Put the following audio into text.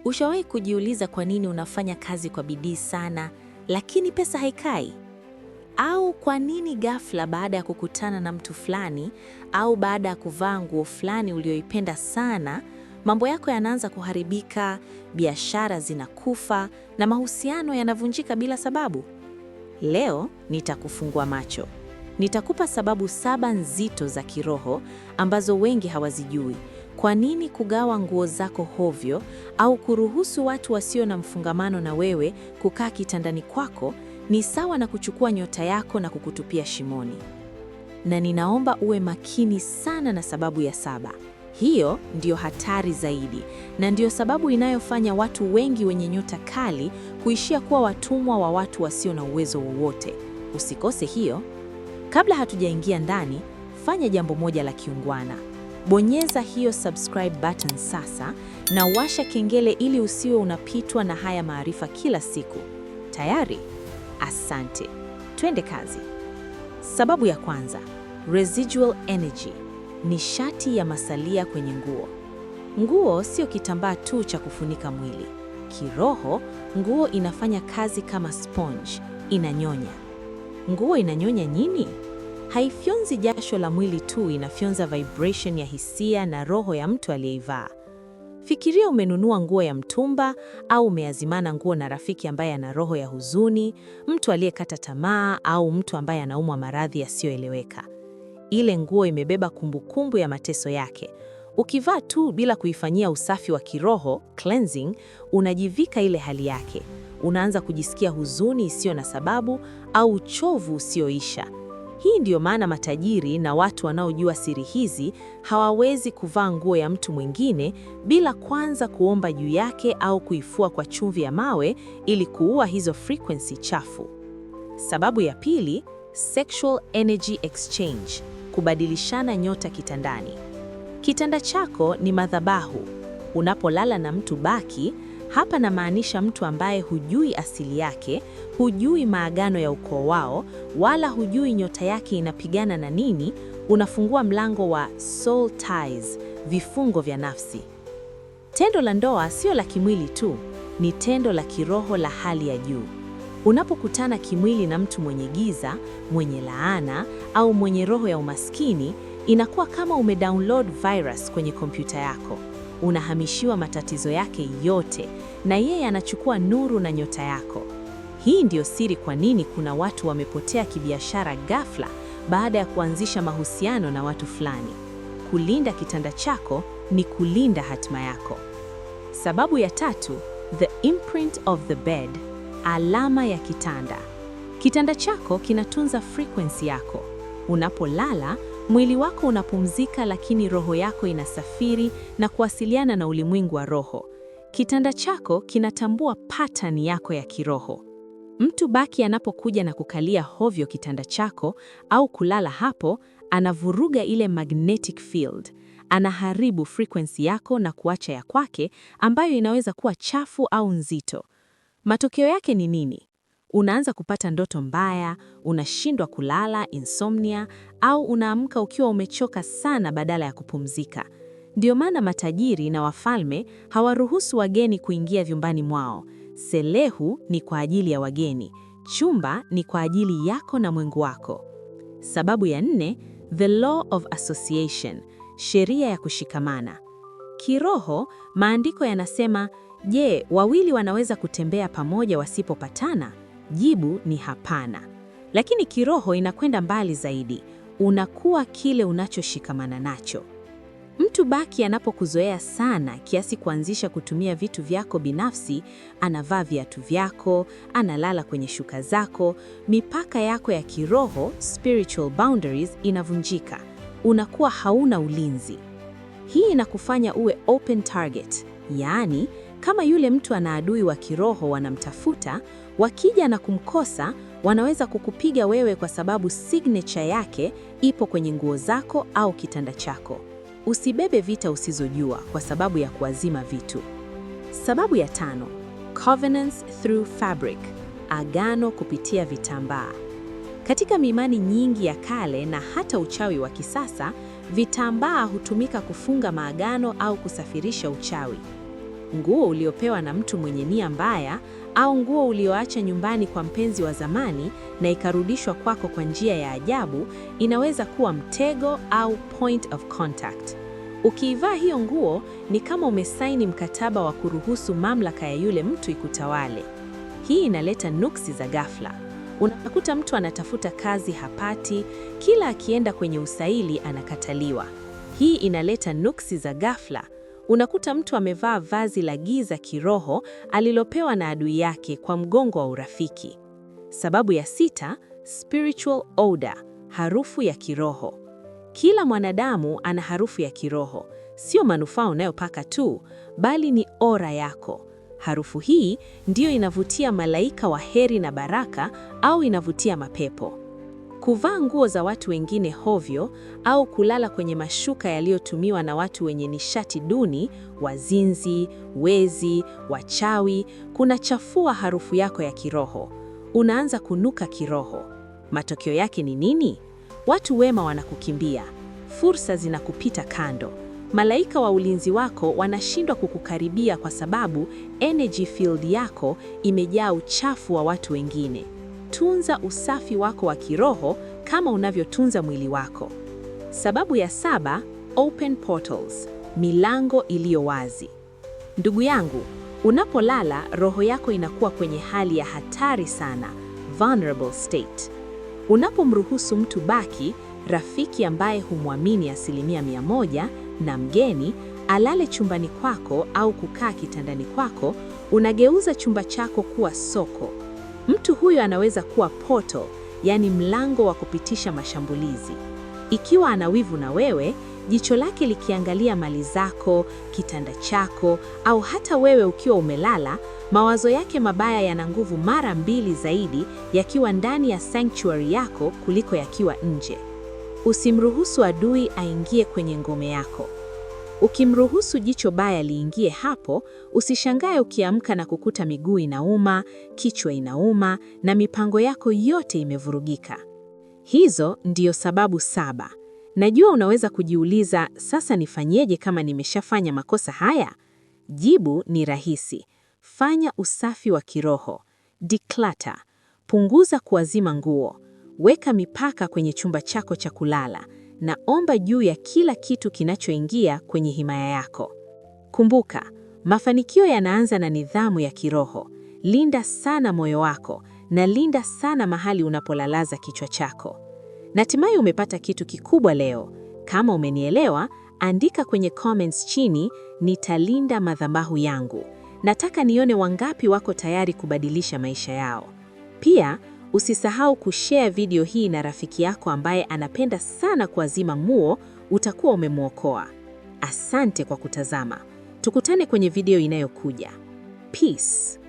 Ushawahi kujiuliza kwa nini unafanya kazi kwa bidii sana, lakini pesa haikai? Au kwa nini ghafla baada ya kukutana na mtu fulani au baada ya kuvaa nguo fulani uliyoipenda sana, mambo yako yanaanza kuharibika, biashara zinakufa na mahusiano yanavunjika bila sababu? Leo nitakufungua macho. Nitakupa sababu 7 nzito za kiroho ambazo wengi hawazijui. Kwa nini kugawa nguo zako hovyo au kuruhusu watu wasio na mfungamano na wewe kukaa kitandani kwako ni sawa na kuchukua nyota yako na kukutupia shimoni. Na ninaomba uwe makini sana na sababu ya 7. Hiyo ndiyo hatari zaidi na ndiyo sababu inayofanya watu wengi wenye nyota kali kuishia kuwa watumwa wa watu wasio na uwezo wowote. Usikose hiyo. Kabla hatujaingia ndani, fanya jambo moja la kiungwana. Bonyeza hiyo subscribe button sasa na washa kengele ili usiwe unapitwa na haya maarifa kila siku. Tayari? Asante. Twende kazi. Sababu ya kwanza, residual energy, nishati ya masalia kwenye nguo. Nguo sio kitambaa tu cha kufunika mwili. Kiroho, nguo inafanya kazi kama sponge, inanyonya. Nguo inanyonya nini? Haifyonzi jasho la mwili tu, inafyonza vibration ya hisia na roho ya mtu aliyeivaa. Fikiria umenunua nguo ya mtumba au umeazimana nguo na rafiki ambaye ana roho ya huzuni, mtu aliyekata tamaa au mtu ambaye anaumwa maradhi yasiyoeleweka. Ile nguo imebeba kumbukumbu ya mateso yake. Ukivaa tu bila kuifanyia usafi wa kiroho, cleansing, unajivika ile hali yake. Unaanza kujisikia huzuni isiyo na sababu au uchovu usioisha. Hii ndiyo maana matajiri na watu wanaojua siri hizi hawawezi kuvaa nguo ya mtu mwingine bila kwanza kuomba juu yake au kuifua kwa chumvi ya mawe ili kuua hizo frequency chafu. Sababu ya pili, sexual energy exchange, kubadilishana nyota kitandani. Kitanda chako ni madhabahu. Unapolala na mtu baki, hapa namaanisha mtu ambaye hujui asili yake, hujui maagano ya ukoo wao, wala hujui nyota yake inapigana na nini, unafungua mlango wa soul ties, vifungo vya nafsi. Tendo la ndoa sio la kimwili tu, ni tendo la kiroho la hali ya juu. Unapokutana kimwili na mtu mwenye giza, mwenye laana au mwenye roho ya umaskini, inakuwa kama umedownload virus kwenye kompyuta yako. Unahamishiwa matatizo yake yote na yeye anachukua nuru na nyota yako. Hii ndiyo siri kwa nini kuna watu wamepotea kibiashara ghafla baada ya kuanzisha mahusiano na watu fulani. Kulinda kitanda chako ni kulinda hatima yako. Sababu ya tatu, the imprint of the bed, alama ya kitanda. Kitanda chako kinatunza frequency yako. Unapolala, mwili wako unapumzika, lakini roho yako inasafiri na kuwasiliana na ulimwengu wa roho. Kitanda chako kinatambua pattern yako ya kiroho. Mtu baki anapokuja na kukalia hovyo kitanda chako au kulala hapo, anavuruga ile magnetic field. Anaharibu frequency yako na kuacha ya kwake ambayo inaweza kuwa chafu au nzito. Matokeo yake ni nini? Unaanza kupata ndoto mbaya, unashindwa kulala, insomnia, au unaamka ukiwa umechoka sana badala ya kupumzika. Ndio maana matajiri na wafalme hawaruhusu wageni kuingia vyumbani mwao. Selehu ni kwa ajili ya wageni, chumba ni kwa ajili yako na mwengu wako. Sababu ya 4, the law of association, sheria ya kushikamana. Kiroho, maandiko yanasema, je, wawili wanaweza kutembea pamoja wasipopatana? Jibu ni hapana. Lakini kiroho inakwenda mbali zaidi. Unakuwa kile unachoshikamana nacho. Mtu baki anapokuzoea sana kiasi kuanzisha kutumia vitu vyako binafsi, anavaa viatu vyako, analala kwenye shuka zako, mipaka yako ya kiroho, spiritual boundaries, inavunjika. Unakuwa hauna ulinzi. Hii inakufanya uwe open target, yaani kama yule mtu ana adui wa kiroho wanamtafuta, wakija na kumkosa, wanaweza kukupiga wewe kwa sababu signature yake ipo kwenye nguo zako au kitanda chako. Usibebe vita usizojua kwa sababu ya kuazima vitu. Sababu ya 5, covenants through fabric, agano kupitia vitambaa. Katika miimani nyingi ya kale na hata uchawi wa kisasa, vitambaa hutumika kufunga maagano au kusafirisha uchawi. nguo uliopewa na mtu mwenye nia mbaya, au nguo ulioacha nyumbani kwa mpenzi wa zamani na ikarudishwa kwako kwa njia ya ajabu, inaweza kuwa mtego au point of contact. Ukiivaa hiyo nguo ni kama umesaini mkataba wa kuruhusu mamlaka ya yule mtu ikutawale. Hii inaleta nuksi za ghafla. Unakuta mtu anatafuta kazi hapati, kila akienda kwenye usaili anakataliwa. Hii inaleta nuksi za ghafla. Unakuta mtu amevaa vazi la giza kiroho alilopewa na adui yake kwa mgongo wa urafiki. Sababu ya 6, spiritual odor, harufu ya kiroho. Kila mwanadamu ana harufu ya kiroho, sio manufaa unayopaka tu, bali ni aura yako. Harufu hii ndiyo inavutia malaika wa heri na baraka au inavutia mapepo. Kuvaa nguo za watu wengine hovyo au kulala kwenye mashuka yaliyotumiwa na watu wenye nishati duni, wazinzi, wezi, wachawi, kunachafua harufu yako ya kiroho. Unaanza kunuka kiroho. Matokeo yake ni nini? Watu wema wanakukimbia, fursa zinakupita kando. Malaika wa ulinzi wako wanashindwa kukukaribia kwa sababu energy field yako imejaa uchafu wa watu wengine. Tunza usafi wako wa kiroho kama unavyotunza mwili wako. Sababu ya 7, open portals, milango iliyo wazi. Ndugu yangu, unapolala roho yako inakuwa kwenye hali ya hatari sana, vulnerable state. Unapomruhusu mtu baki, rafiki ambaye humwamini 100% na mgeni, alale chumbani kwako au kukaa kitandani kwako, unageuza chumba chako kuwa soko. Mtu huyo anaweza kuwa portal, yani mlango wa kupitisha mashambulizi. Ikiwa ana wivu na wewe, jicho lake likiangalia mali zako, kitanda chako, au hata wewe ukiwa umelala, mawazo yake mabaya yana nguvu mara 2 zaidi yakiwa ndani ya sanctuary yako kuliko yakiwa nje. Usimruhusu adui aingie kwenye ngome yako. Ukimruhusu jicho baya liingie hapo, usishangae ukiamka na kukuta miguu inauma, kichwa inauma na mipango yako yote imevurugika. Hizo ndiyo sababu 7. Najua unaweza kujiuliza, sasa nifanyeje kama nimeshafanya makosa haya? Jibu ni rahisi. Fanya usafi wa kiroho. Declutter. Punguza kuazima nguo. Weka mipaka kwenye chumba chako cha kulala. Na omba juu ya kila kitu kinachoingia kwenye himaya yako. Kumbuka, mafanikio yanaanza na nidhamu ya kiroho. Linda sana moyo wako na linda sana mahali unapolalaza kichwa chako. Natumai umepata kitu kikubwa leo. Kama umenielewa, andika kwenye comments chini, nitalinda madhabahu yangu. Nataka nione wangapi wako tayari kubadilisha maisha yao. Pia, usisahau kushare video hii na rafiki yako ambaye anapenda sana kuazima nguo, utakuwa umemwokoa. Asante kwa kutazama. Tukutane kwenye video inayokuja. Peace.